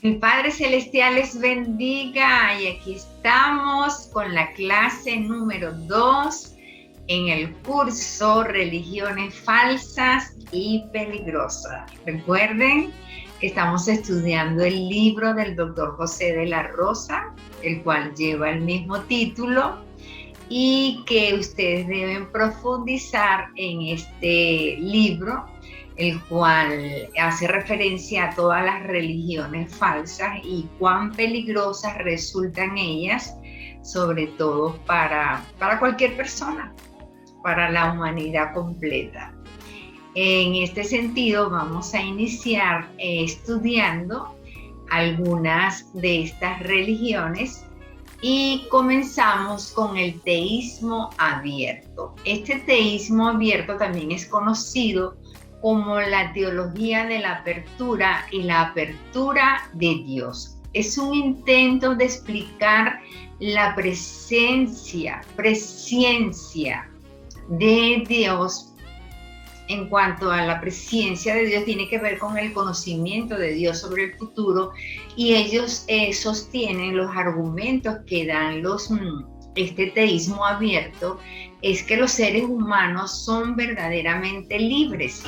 El Padre Celestial les bendiga y aquí estamos con la clase número 2 en el curso Religiones Falsas y Peligrosas. Recuerden que estamos estudiando el libro del Dr. José de la Rosa, el cual lleva el mismo título, y que ustedes deben profundizar en este libro, el cual hace referencia a todas las religiones falsas y cuán peligrosas resultan ellas, sobre todo para cualquier persona, para la humanidad completa. En este sentido, vamos a iniciar estudiando algunas de estas religiones y comenzamos con el teísmo abierto. Este teísmo abierto también es conocido como la teología de la apertura y la apertura de Dios. Es un intento de explicar la presciencia de Dios. En cuanto a la presciencia de Dios, tiene que ver con el conocimiento de Dios sobre el futuro, y ellos sostienen los argumentos que dan este teísmo abierto, es que los seres humanos son verdaderamente libres.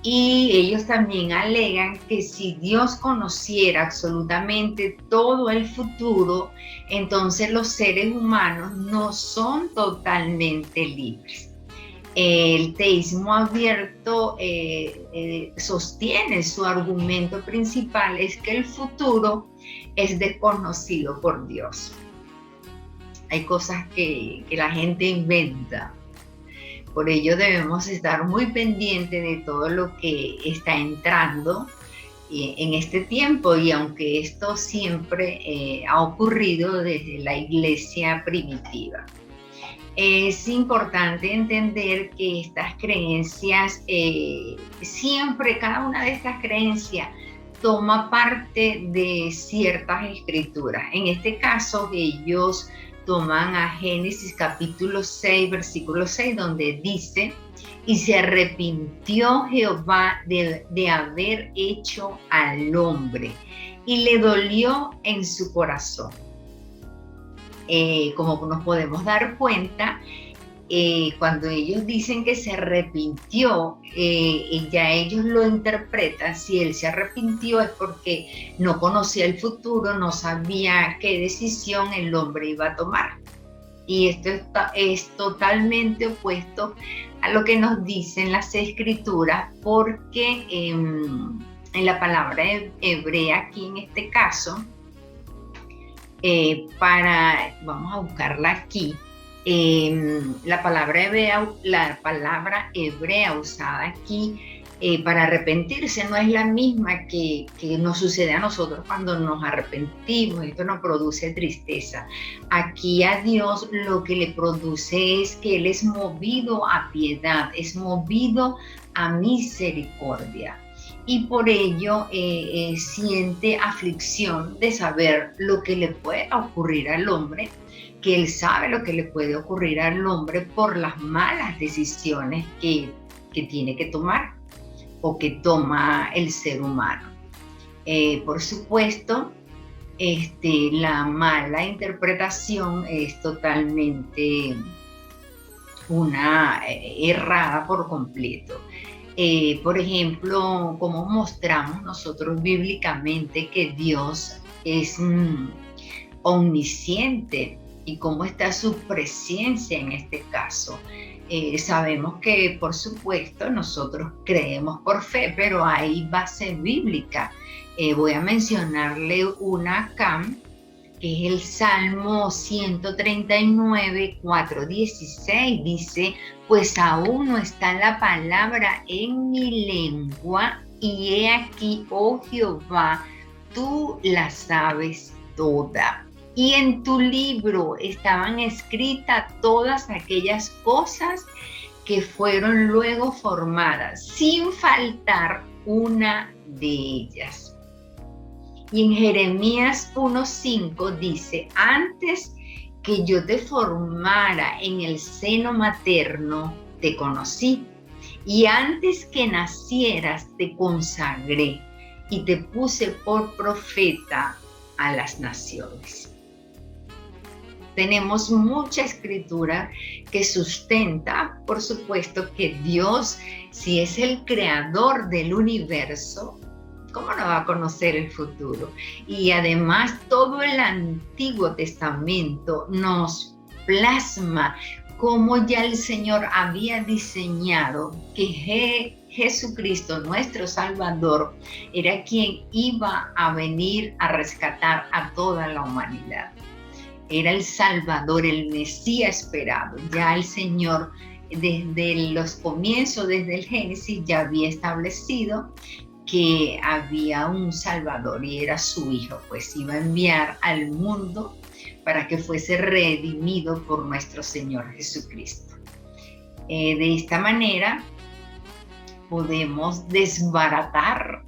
Y ellos también alegan que si Dios conociera absolutamente todo el futuro, entonces los seres humanos no son totalmente libres. El teísmo abierto sostiene, su argumento principal es que el futuro es desconocido por Dios. Hay cosas que la gente inventa. Por ello debemos estar muy pendientes de todo lo que está entrando en este tiempo, y aunque esto siempre ha ocurrido desde la iglesia primitiva. Es importante entender que estas creencias, siempre cada una de estas creencias toma parte de ciertas escrituras. En este caso, ellos toman a Génesis capítulo 6, versículo 6, donde dice: y se arrepintió Jehová de haber hecho al hombre, y le dolió en su corazón. Como nos podemos dar cuenta, cuando ellos dicen que se arrepintió, ya ellos lo interpretan. Si él se arrepintió es porque no conocía el futuro, no sabía qué decisión el hombre iba a tomar. Y esto es totalmente opuesto a lo que nos dicen las escrituras, porque en la palabra hebrea, aquí en este caso, vamos a buscarla aquí, la palabra hebrea usada aquí para arrepentirse no es la misma que nos sucede a nosotros cuando nos arrepentimos. Esto nos produce tristeza. Aquí a Dios lo que le produce es que Él es movido a piedad, es movido a misericordia. Y por ello siente aflicción de saber lo que le puede ocurrir al hombre, que él sabe lo que le puede ocurrir al hombre por las malas decisiones que tiene que tomar o que toma el ser humano. Por supuesto, la mala interpretación es totalmente errada por completo. Por ejemplo, cómo mostramos nosotros bíblicamente que Dios es omnisciente y cómo está su presencia en este caso. Sabemos que, por supuesto, nosotros creemos por fe, pero hay base bíblica. Voy a mencionarle una acá, que es el Salmo 139, 4:16, dice: pues aún no está la palabra en mi lengua, y he aquí, oh Jehová, tú la sabes toda. Y en tu libro estaban escritas todas aquellas cosas que fueron luego formadas, sin faltar una de ellas. Y en Jeremías 1:5 dice: antes que yo te formara en el seno materno, te conocí, y antes que nacieras te consagré, y te puse por profeta a las naciones. Tenemos mucha escritura que sustenta, por supuesto, que Dios, si es el creador del universo, ¿cómo no va a conocer el futuro? Y además todo el Antiguo Testamento nos plasma cómo ya el Señor había diseñado que Jesucristo, nuestro Salvador, era quien iba a venir a rescatar a toda la humanidad. Era el Salvador, el Mesías esperado. Ya el Señor, desde los comienzos, desde el Génesis, ya había establecido que había un Salvador y era su Hijo, pues iba a enviar al mundo para que fuese redimido por nuestro Señor Jesucristo. De esta manera podemos desbaratar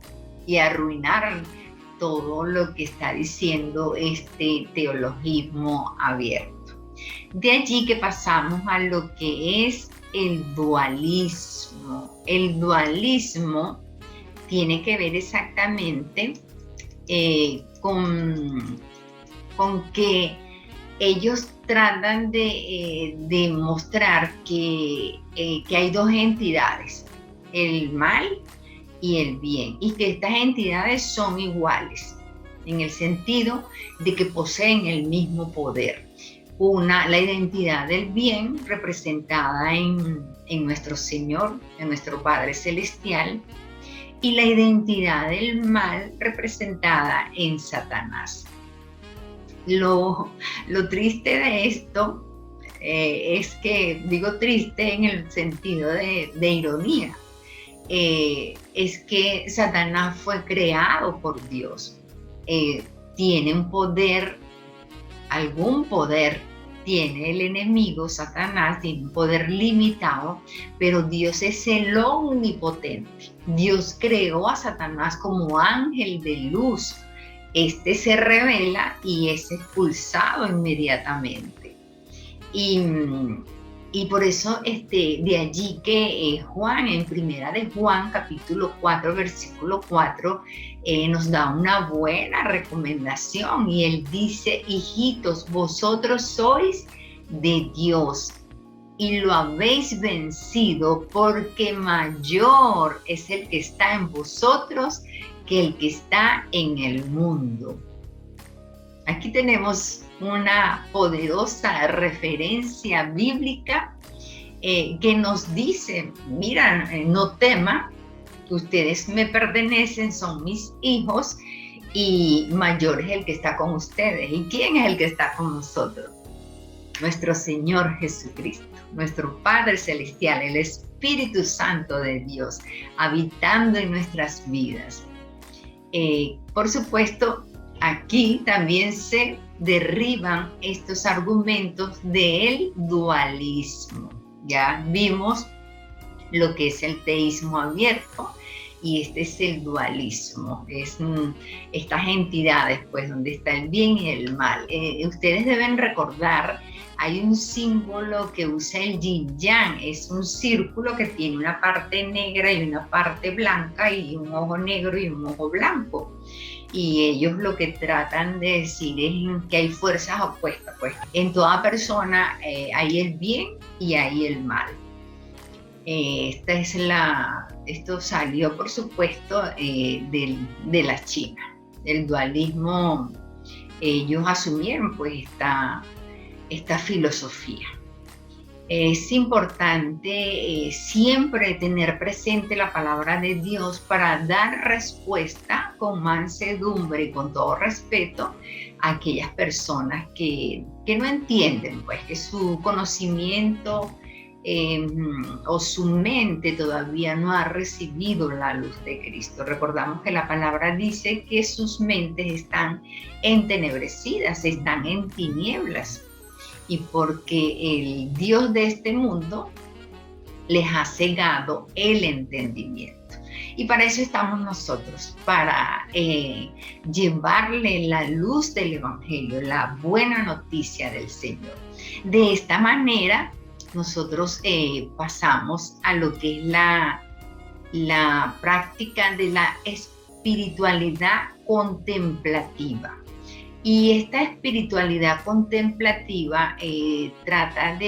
y arruinar todo lo que está diciendo este teologismo abierto. De allí que pasamos a lo que es el dualismo. El dualismo tiene que ver exactamente con que ellos tratan de demostrar que hay dos entidades, el mal y el bien, y que estas entidades son iguales, en el sentido de que poseen el mismo poder. La identidad del bien representada en nuestro Señor, en nuestro Padre Celestial, y la identidad del mal representada en Satanás. Lo triste de esto es que, digo triste en el sentido de ironía, es que Satanás fue creado por Dios. Tiene un poder, algún poder tiene el enemigo, Satanás, tiene un poder limitado, pero Dios es el omnipotente. Dios creó a Satanás como ángel de luz. Este se revela y es expulsado inmediatamente. Y por eso de allí que Juan, en primera de Juan, capítulo 4, versículo 4, nos da una buena recomendación. Y él dice: hijitos, vosotros sois de Dios y lo habéis vencido, porque mayor es el que está en vosotros que el que está en el mundo. Aquí tenemos una poderosa referencia bíblica que nos dice: mira, no teman, ustedes me pertenecen, son mis hijos, y mayor es el que está con ustedes. ¿Y quién es el que está con nosotros? Nuestro Señor Jesucristo, nuestro Padre Celestial, el Espíritu Santo de Dios, habitando en nuestras vidas. Por supuesto, aquí también se derriban estos argumentos del dualismo. Ya vimos lo que es el teísmo abierto y este es el dualismo. Es estas entidades, pues, donde está el bien y el mal. Ustedes deben recordar, hay un símbolo que usa el yin yang, es un círculo que tiene una parte negra y una parte blanca, y un ojo negro y un ojo blanco. Y ellos lo que tratan de decir es que hay fuerzas opuestas, pues. En toda persona hay el bien y hay el mal. Esto salió, por supuesto, de la China. El dualismo, ellos asumieron pues esta filosofía. Es importante siempre tener presente la palabra de Dios para dar respuesta con mansedumbre y con todo respeto a aquellas personas que no entienden, pues, que su conocimiento o su mente todavía no ha recibido la luz de Cristo. Recordamos que la palabra dice que sus mentes están entenebrecidas, están en tinieblas, y porque el Dios de este mundo les ha cegado el entendimiento. Y para eso estamos nosotros, para llevarle la luz del Evangelio, la buena noticia del Señor. De esta manera, nosotros pasamos a lo que es la práctica de la espiritualidad contemplativa. Y esta espiritualidad contemplativa trata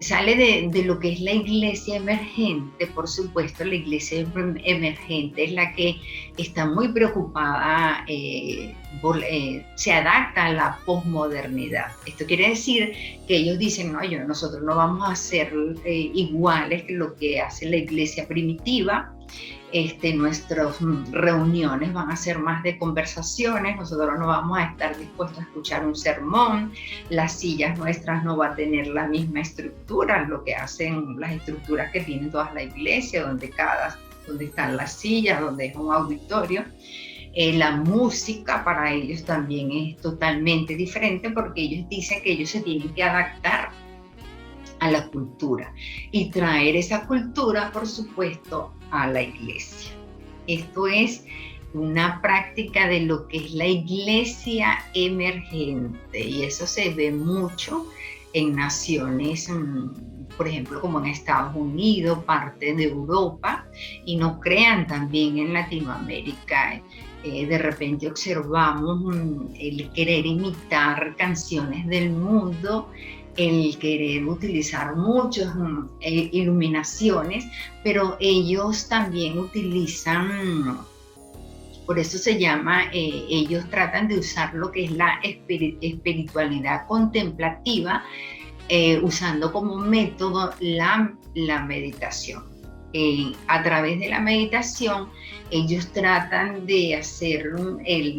sale de lo que es la iglesia emergente. Por supuesto, la iglesia emergente es la que está muy preocupada, se adapta a la posmodernidad. Esto quiere decir que ellos dicen, no, nosotros no vamos a ser iguales que lo que hace la iglesia primitiva. Nuestras reuniones van a ser más de conversaciones, nosotros no vamos a estar dispuestos a escuchar un sermón, las sillas nuestras no van a tener la misma estructura, lo que hacen las estructuras que tienen todas las iglesias, donde están las sillas, donde es un auditorio. La música para ellos también es totalmente diferente, porque ellos dicen que ellos se tienen que adaptar a la cultura y traer esa cultura, por supuesto, a la iglesia. Esto es una práctica de lo que es la iglesia emergente, y eso se ve mucho en naciones, por ejemplo, como en Estados Unidos, parte de Europa, y no crean, también en Latinoamérica. De repente observamos el querer imitar canciones del mundo, el querer utilizar muchas iluminaciones, pero ellos también utilizan, por eso se llama, ellos tratan de usar lo que es la espiritualidad contemplativa, usando como método la meditación. A través de la meditación, ellos tratan de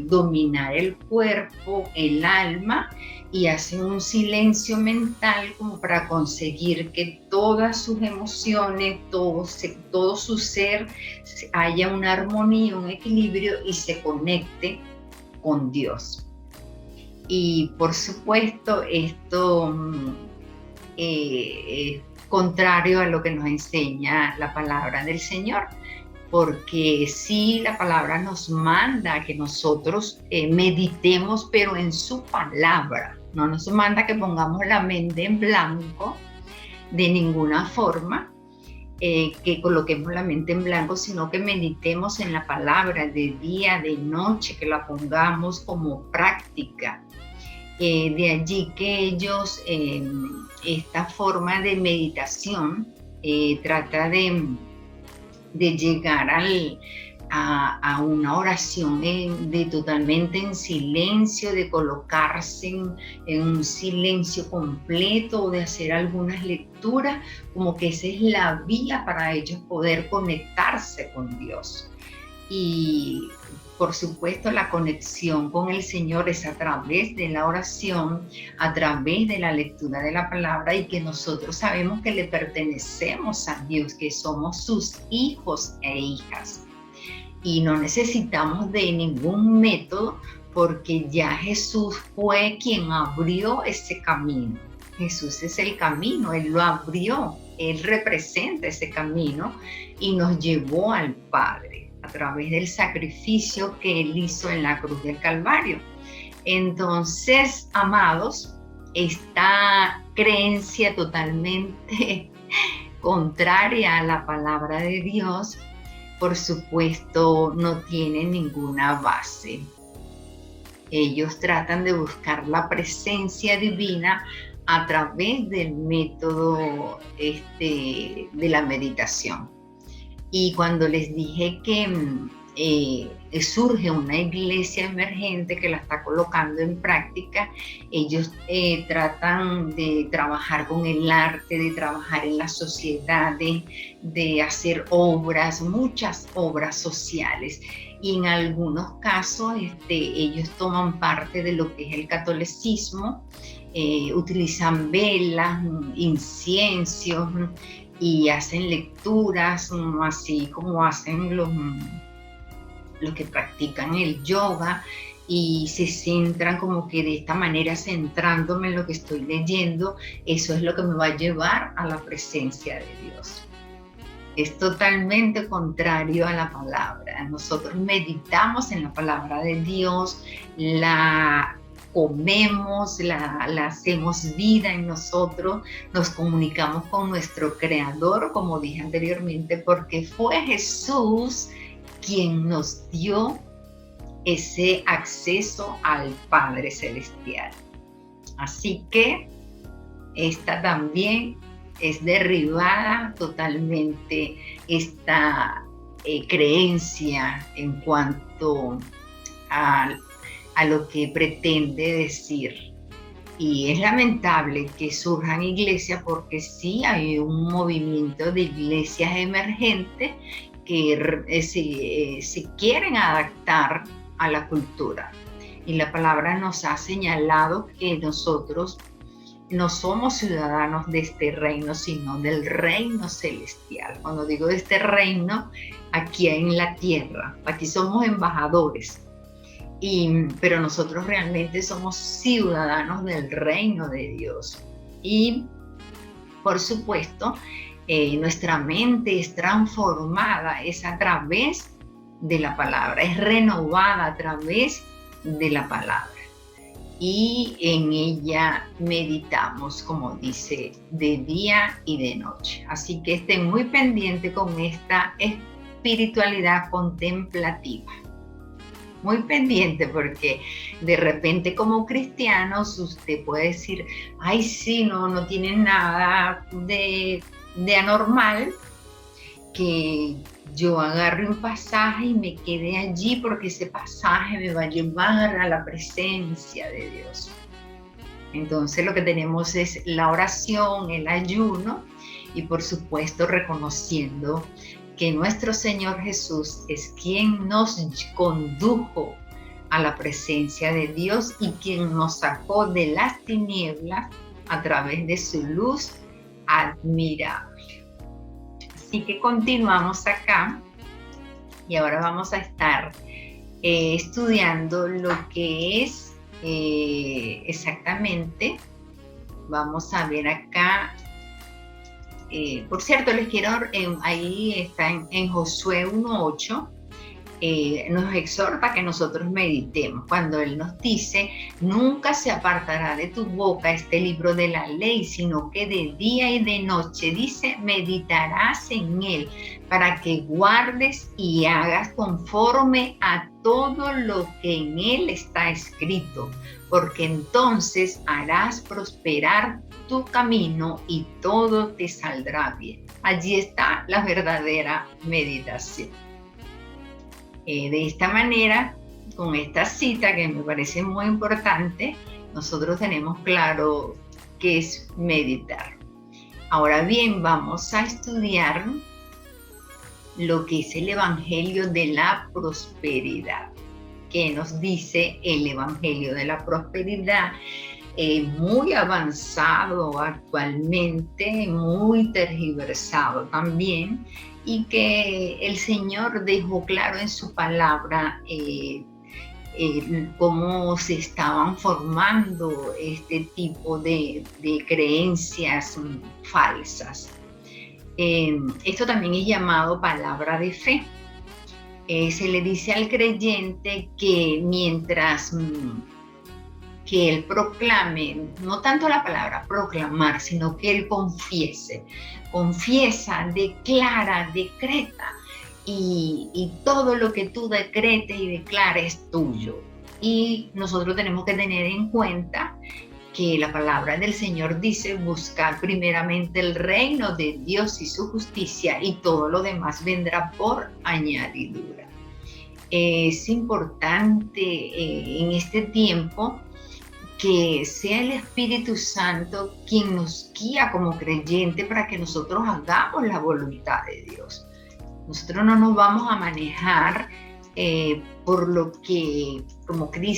dominar el cuerpo, el alma, y hacen un silencio mental como para conseguir que todas sus emociones, todo su ser, haya una armonía, un equilibrio y se conecte con Dios. Y por supuesto, esto es contrario a lo que nos enseña la palabra del Señor, porque sí, la palabra nos manda a que nosotros meditemos, pero en su palabra. No nos manda que pongamos la mente en blanco de ninguna forma, que coloquemos la mente en blanco, sino que meditemos en la palabra de día, de noche, que la pongamos como práctica. De allí que ellos, esta forma de meditación, trata de llegar a una oración de totalmente en silencio, de colocarse en un silencio completo, o de hacer algunas lecturas, como que esa es la vía para ellos poder conectarse con Dios. Y por supuesto, la conexión con el Señor es a través de la oración, a través de la lectura de la palabra, y que nosotros sabemos que le pertenecemos a Dios, que somos sus hijos e hijas. Y no necesitamos de ningún método, porque ya Jesús fue quien abrió ese camino. Jesús es el camino, Él lo abrió, Él representa ese camino y nos llevó al Padre a través del sacrificio que Él hizo en la cruz del Calvario. Entonces, amados, esta creencia totalmente contraria a la palabra de Dios, por supuesto, no tiene ninguna base. Ellos tratan de buscar la presencia divina a través del método de la meditación. Y cuando les dije que surge una iglesia emergente que la está colocando en práctica, ellos tratan de trabajar con el arte, de trabajar en la sociedad, de hacer obras, muchas obras sociales. Y en algunos casos ellos toman parte de lo que es el catolicismo, utilizan velas, inciensos, y hacen lecturas, así como hacen los que practican el yoga, y se centran como que de esta manera, centrándome en lo que estoy leyendo, eso es lo que me va a llevar a la presencia de Dios. Es totalmente contrario a la palabra. Nosotros meditamos en la palabra de Dios, la comemos, la hacemos vida en nosotros, nos comunicamos con nuestro Creador, como dije anteriormente, porque fue Jesús quien nos dio ese acceso al Padre Celestial. Así que esta también es derribada totalmente, esta creencia en cuanto a lo que pretende decir. Y es lamentable que surjan iglesias, porque sí hay un movimiento de iglesias emergentes que se quieren adaptar a la cultura. Y la palabra nos ha señalado que nosotros no somos ciudadanos de este reino, sino del reino celestial. Cuando digo de este reino, aquí en la tierra, aquí somos embajadores. Pero nosotros realmente somos ciudadanos del reino de Dios. Y por supuesto, nuestra mente es transformada, es a través de la palabra, es renovada a través de la palabra. Y en ella meditamos, como dice, de día y de noche. Así que estén muy pendientes con esta espiritualidad contemplativa. Muy pendiente, porque de repente como cristianos usted puede decir, ay sí, no tiene nada de anormal que yo agarre un pasaje y me quede allí, porque ese pasaje me va a llevar a la presencia de Dios. Entonces lo que tenemos es la oración, el ayuno, y por supuesto reconociendo que nuestro Señor Jesús es quien nos condujo a la presencia de Dios y quien nos sacó de las tinieblas a través de su luz admirable. Así que continuamos acá y ahora vamos a estar estudiando lo que es exactamente. Vamos a ver acá. Por cierto, les quiero, ahí está en Josué 1:8, nos exhorta que nosotros meditemos, cuando Él nos dice, nunca se apartará de tu boca este libro de la ley, sino que de día y de noche, dice, meditarás en él, para que guardes y hagas conforme a todo lo que en él está escrito, porque entonces harás prosperar tu camino y todo te saldrá bien. Allí está la verdadera meditación. De esta manera, con esta cita que me parece muy importante, nosotros tenemos claro qué es meditar. Ahora bien, vamos a estudiar lo que es el Evangelio de la Prosperidad. ¿Qué nos dice el Evangelio de la Prosperidad? Muy avanzado actualmente, muy tergiversado también, y que el Señor dejó claro en su palabra cómo se estaban formando este tipo de creencias falsas. Esto también es llamado palabra de fe. Se le dice al creyente que mientras que él proclame, no tanto la palabra proclamar, sino que él confiesa, declara, decreta, y todo lo que tú decretes y declares es tuyo. Y nosotros tenemos que tener en cuenta que la palabra del Señor dice, buscar primeramente el reino de Dios y su justicia, y todo lo demás vendrá por añadidura. Es importante en este tiempo que sea el Espíritu Santo quien nos guía como creyente para que nosotros hagamos la voluntad de Dios. Nosotros no nos vamos a manejar por lo que,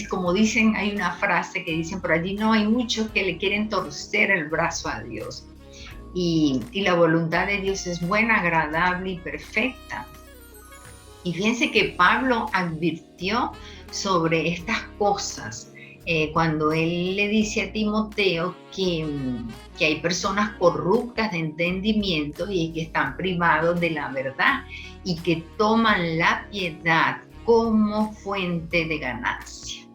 como dicen, hay una frase que dicen por allí, no, hay muchos que le quieren torcer el brazo a Dios. Y la voluntad de Dios es buena, agradable y perfecta. Y fíjense que Pablo advirtió sobre estas cosas cuando él le dice a Timoteo que hay personas corruptas de entendimiento y que están privados de la verdad y que toman la piedad como fuente de ganancia.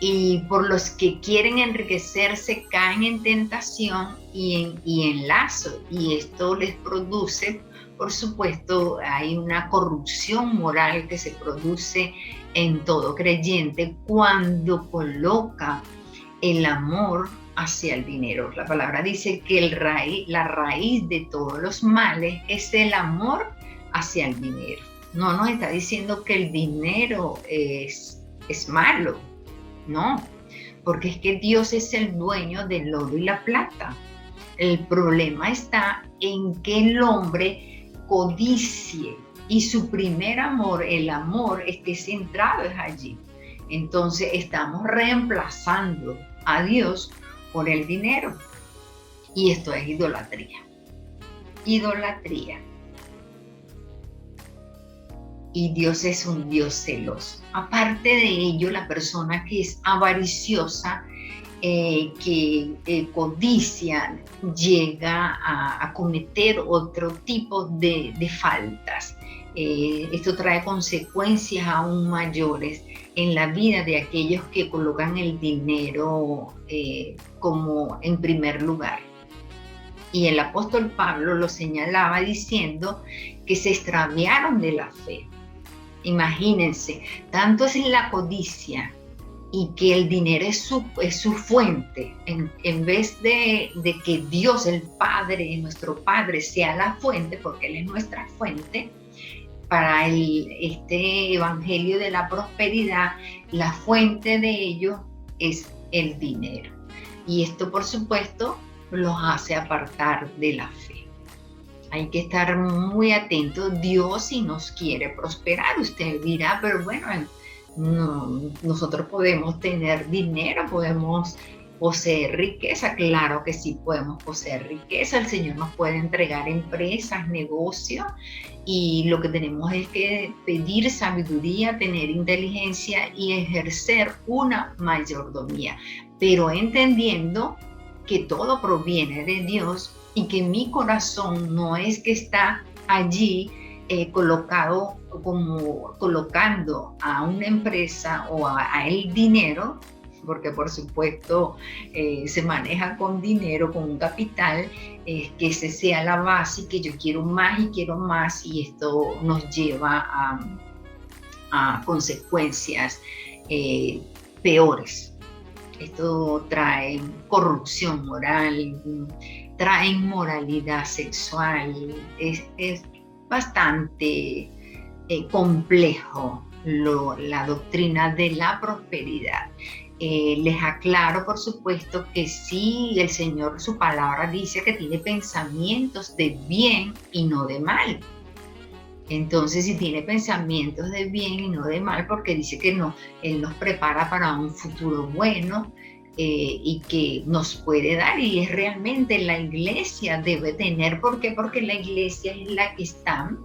Y por los que quieren enriquecerse caen en tentación y en lazo, y esto les produce por supuesto, hay una corrupción moral que se produce en todo creyente cuando coloca el amor hacia el dinero. La palabra dice que la raíz de todos los males es el amor hacia el dinero. No nos está diciendo que el dinero es malo, no, porque es que Dios es el dueño del oro y la plata. El problema está en que el hombre codicie y su primer amor, el amor, esté centrado es allí. Entonces estamos reemplazando a Dios por el dinero. Y esto es idolatría. Idolatría. Y Dios es un Dios celoso. Aparte de ello, la persona que es avariciosa, que codicia, llega a cometer otro tipo de faltas. Esto trae consecuencias aún mayores en la vida de aquellos que colocan el dinero como en primer lugar. Y el apóstol Pablo lo señalaba diciendo que se extraviaron de la fe. Imagínense, tanto es la codicia y que el dinero es su fuente, en vez de que Dios, el Padre, nuestro Padre, sea la fuente, porque Él es nuestra fuente. Para este evangelio de la prosperidad, la fuente de ello es el dinero. Y esto, por supuesto, los hace apartar de la fe. Hay que estar muy atentos. Dios, si nos quiere prosperar, usted dirá, pero bueno, no, nosotros podemos tener dinero, podemos poseer riqueza. Claro que sí podemos poseer riqueza. El Señor nos puede entregar empresas, negocios, y lo que tenemos es que pedir sabiduría, tener inteligencia y ejercer una mayordomía, pero entendiendo que todo proviene de Dios y que mi corazón no es que está allí colocando a una empresa o a el dinero, porque por supuesto se maneja con dinero, con un capital, que ese sea la base y que yo quiero más y esto nos lleva a consecuencias peores. Esto trae corrupción moral, trae inmoralidad sexual, es bastante complejo la doctrina de la prosperidad. Les aclaro, por supuesto, que sí, el Señor, su palabra dice que tiene pensamientos de bien y no de mal. Entonces, si tiene pensamientos de bien y no de mal, porque dice que no, Él nos prepara para un futuro bueno y que nos puede dar, y es realmente la iglesia debe tener. ¿Por qué? Porque la iglesia es la que está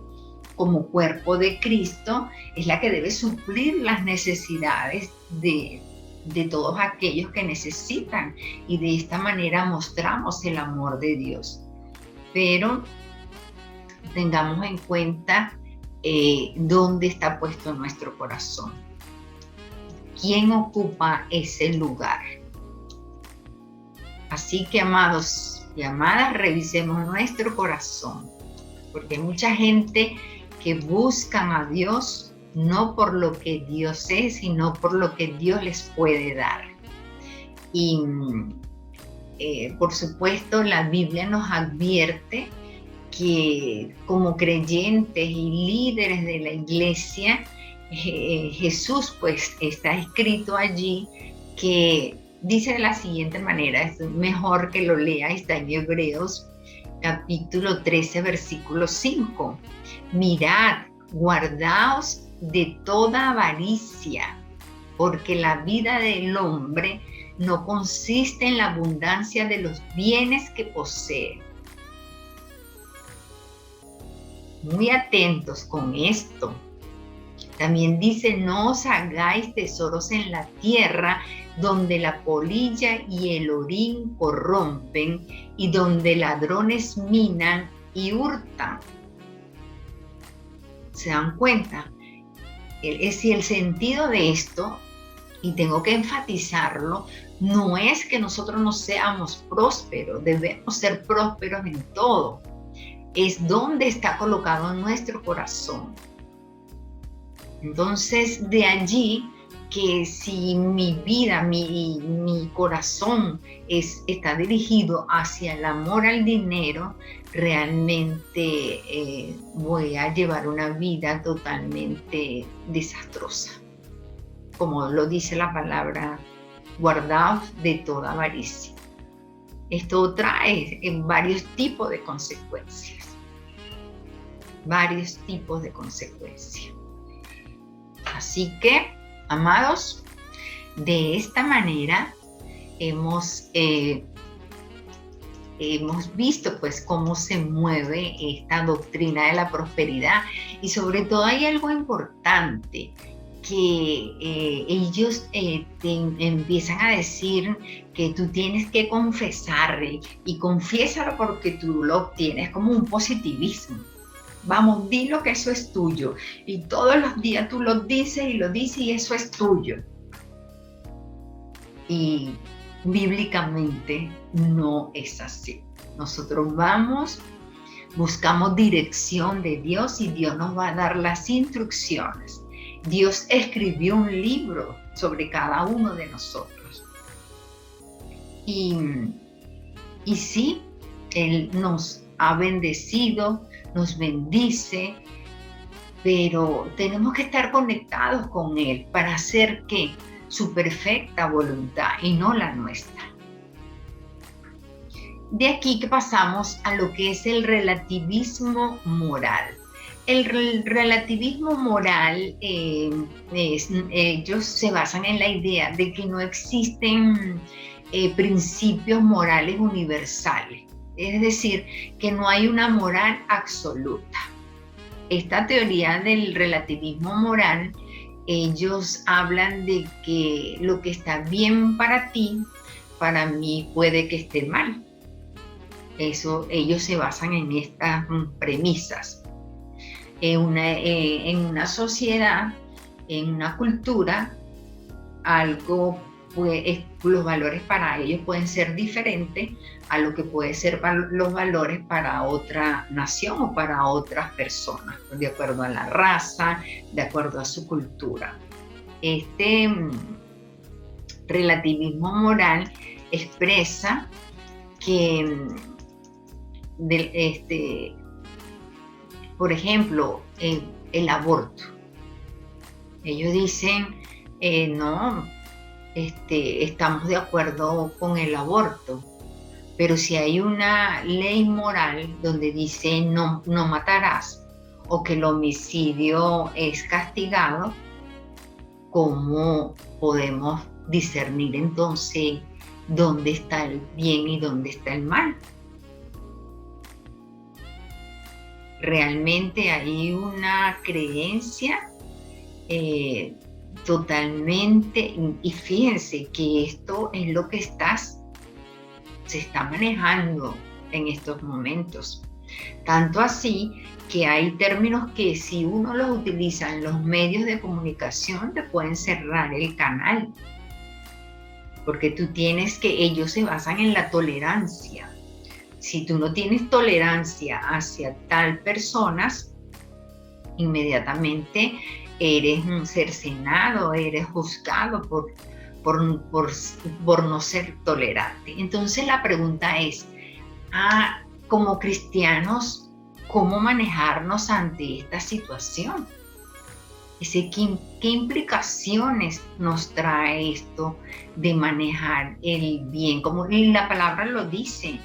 como cuerpo de Cristo, es la que debe suplir las necesidades de todos aquellos que necesitan, y de esta manera mostramos el amor de Dios. Pero tengamos en cuenta dónde está puesto nuestro corazón. ¿Quién ocupa ese lugar? Así que, amados y amadas, revisemos nuestro corazón, porque hay mucha gente que buscan a Dios no por lo que Dios es, sino por lo que Dios les puede dar. Y por supuesto, la Biblia nos advierte que como creyentes y líderes de la iglesia, Jesús, pues está escrito allí, que dice de la siguiente manera, es mejor que lo lea, está en Hebreos capítulo 13, versículo 5. Mirad, guardaos de toda avaricia, porque la vida del hombre no consiste en la abundancia de los bienes que posee. Muy atentos con esto. También dice, no os hagáis tesoros en la tierra, donde la polilla y el orín corrompen, y donde ladrones minan y hurtan. ¿Se dan cuenta? Es el sentido de esto, y tengo que enfatizarlo, no es que nosotros no seamos prósperos, debemos ser prósperos en todo. es dónde está colocado nuestro corazón. Entonces, de allí que si mi vida, mi corazón está dirigido hacia el amor al dinero, realmente voy a llevar una vida totalmente desastrosa. Como lo dice la palabra, guardaos de toda avaricia. Esto trae varios tipos de consecuencias. Varios tipos de consecuencias. Así que, amados, de esta manera hemos visto pues cómo se mueve esta doctrina de la prosperidad, y sobre todo hay algo importante que ellos te empiezan a decir que tú tienes que confesar, y confiésalo porque tú lo obtienes, como un positivismo. Vamos, dilo que eso es tuyo, y todos los días tú lo dices y eso es tuyo. Y bíblicamente no es así. Nosotros buscamos dirección de Dios y Dios nos va a dar las instrucciones. Dios escribió un libro sobre cada uno de nosotros. Y sí, Él nos ha bendecido, nos bendice, pero tenemos que estar conectados con Él para hacer que su perfecta voluntad y no la nuestra. De aquí que pasamos a lo que es el relativismo moral. El relativismo moral, ellos se basan en la idea de que no existen principios morales universales. Es decir, que no hay una moral absoluta. Esta teoría del relativismo moral, ellos hablan de que lo que está bien para ti, para mí puede que esté mal. Ellos se basan en estas premisas. En una sociedad, en una cultura, los valores para ellos pueden ser diferentes a lo que puede ser los valores para otra nación o para otras personas, de acuerdo a la raza, de acuerdo a su cultura. Este relativismo moral expresa que por ejemplo, el aborto. Ellos dicen, no, estamos de acuerdo con el aborto, pero si hay una ley moral donde dice no matarás, o que el homicidio es castigado, ¿cómo podemos discernir entonces dónde está el bien y dónde está el mal? Realmente hay una creencia totalmente, y fíjense que esto es lo que se está manejando en estos momentos. Tanto así que hay términos que si uno los utiliza en los medios de comunicación te pueden cerrar el canal, porque ellos se basan en la tolerancia. Si tú no tienes tolerancia hacia tal personas, inmediatamente eres cercenado, eres juzgado por no ser tolerante. Entonces la pregunta es, como cristianos, ¿cómo manejarnos ante esta situación? ¿Qué implicaciones nos trae esto de manejar el bien? Como la palabra lo dice,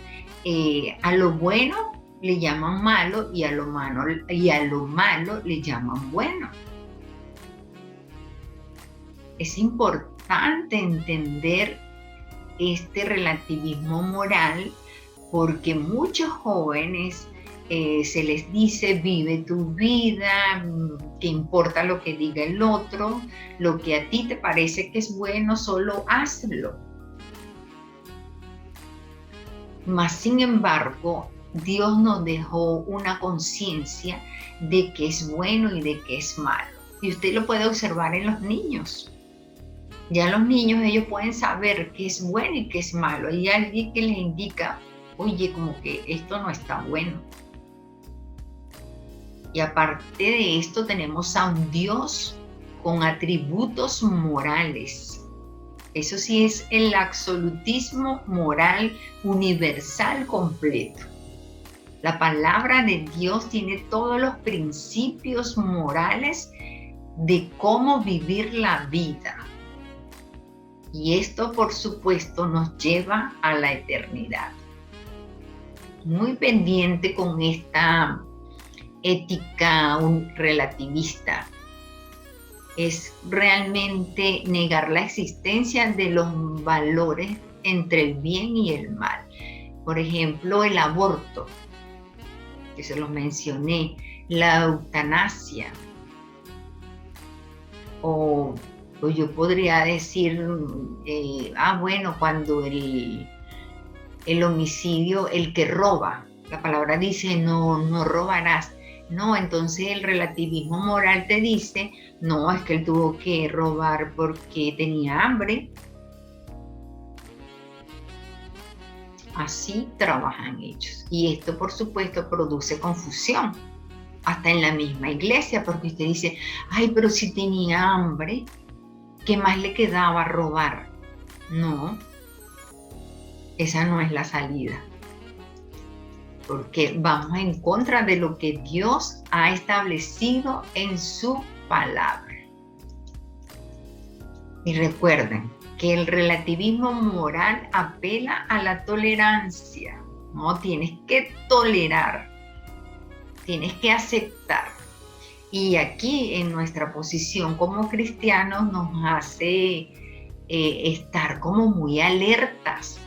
a lo bueno le llaman malo y a lo malo le llaman bueno. Es importante entender este relativismo moral, porque muchos jóvenes se les dice vive tu vida, que importa lo que diga el otro, lo que a ti te parece que es bueno, solo hazlo. Mas sin embargo, Dios nos dejó una conciencia de qué es bueno y de qué es malo. Y usted lo puede observar en los niños. Ya los niños, ellos pueden saber qué es bueno y qué es malo. Hay alguien que les indica, oye, como que esto no está bueno. Y aparte de esto tenemos a un Dios con atributos morales. Eso sí es el absolutismo moral universal completo. La palabra de Dios tiene todos los principios morales de cómo vivir la vida. Y esto, por supuesto, nos lleva a la eternidad. Muy pendiente con esta ética relativista. Es realmente negar la existencia de los valores entre el bien y el mal. Por ejemplo, el aborto, que se los mencioné, la eutanasia, o yo podría decir, bueno, cuando el homicidio, el que roba, la palabra dice no robarás. No, entonces el relativismo moral te dice, no, es que él tuvo que robar porque tenía hambre. Así trabajan ellos. Y esto, por supuesto, produce confusión. Hasta en la misma iglesia, porque usted dice, ay, pero si tenía hambre, ¿qué más le quedaba robar? No, esa no es la salida. Porque vamos en contra de lo que Dios ha establecido en su palabra. Y recuerden que el relativismo moral apela a la tolerancia. No, tienes que tolerar, tienes que aceptar. Y aquí en nuestra posición como cristianos nos hace estar como muy alertas.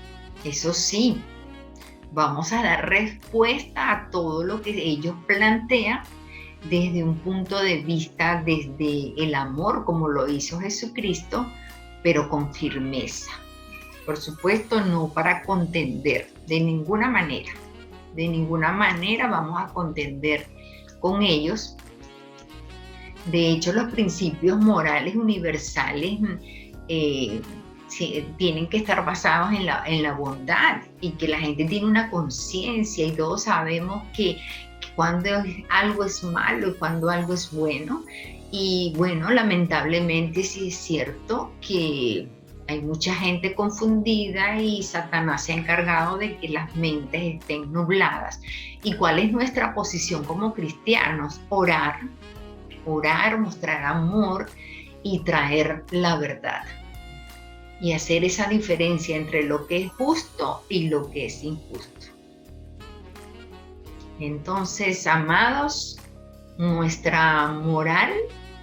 Eso sí, vamos a dar respuesta a todo lo que ellos plantean desde un punto de vista, desde el amor, como lo hizo Jesucristo, pero con firmeza. Por supuesto, no para contender, de ninguna manera. De ninguna manera vamos a contender con ellos. De hecho, los principios morales universales tienen que estar basados en la bondad y que la gente tiene una conciencia y todos sabemos que cuando algo es malo y cuando algo es bueno. Y bueno, lamentablemente sí es cierto que hay mucha gente confundida y Satanás se ha encargado de que las mentes estén nubladas. ¿Y cuál es nuestra posición como cristianos? Orar, mostrar amor y traer la verdad. Y hacer esa diferencia entre lo que es justo y lo que es injusto. Entonces, amados, nuestra moral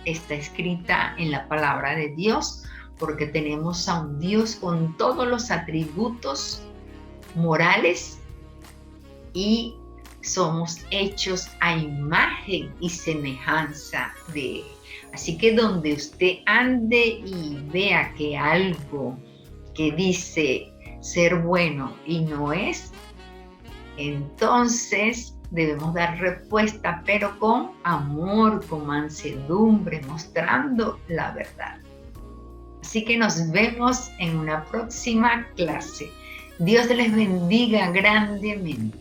está escrita en la palabra de Dios, porque tenemos a un Dios con todos los atributos morales y somos hechos a imagen y semejanza de Él. Así que donde usted ande y vea que algo que dice ser bueno y no es, entonces debemos dar respuesta, pero con amor, con mansedumbre, mostrando la verdad. Así que nos vemos en una próxima clase. Dios les bendiga grandemente.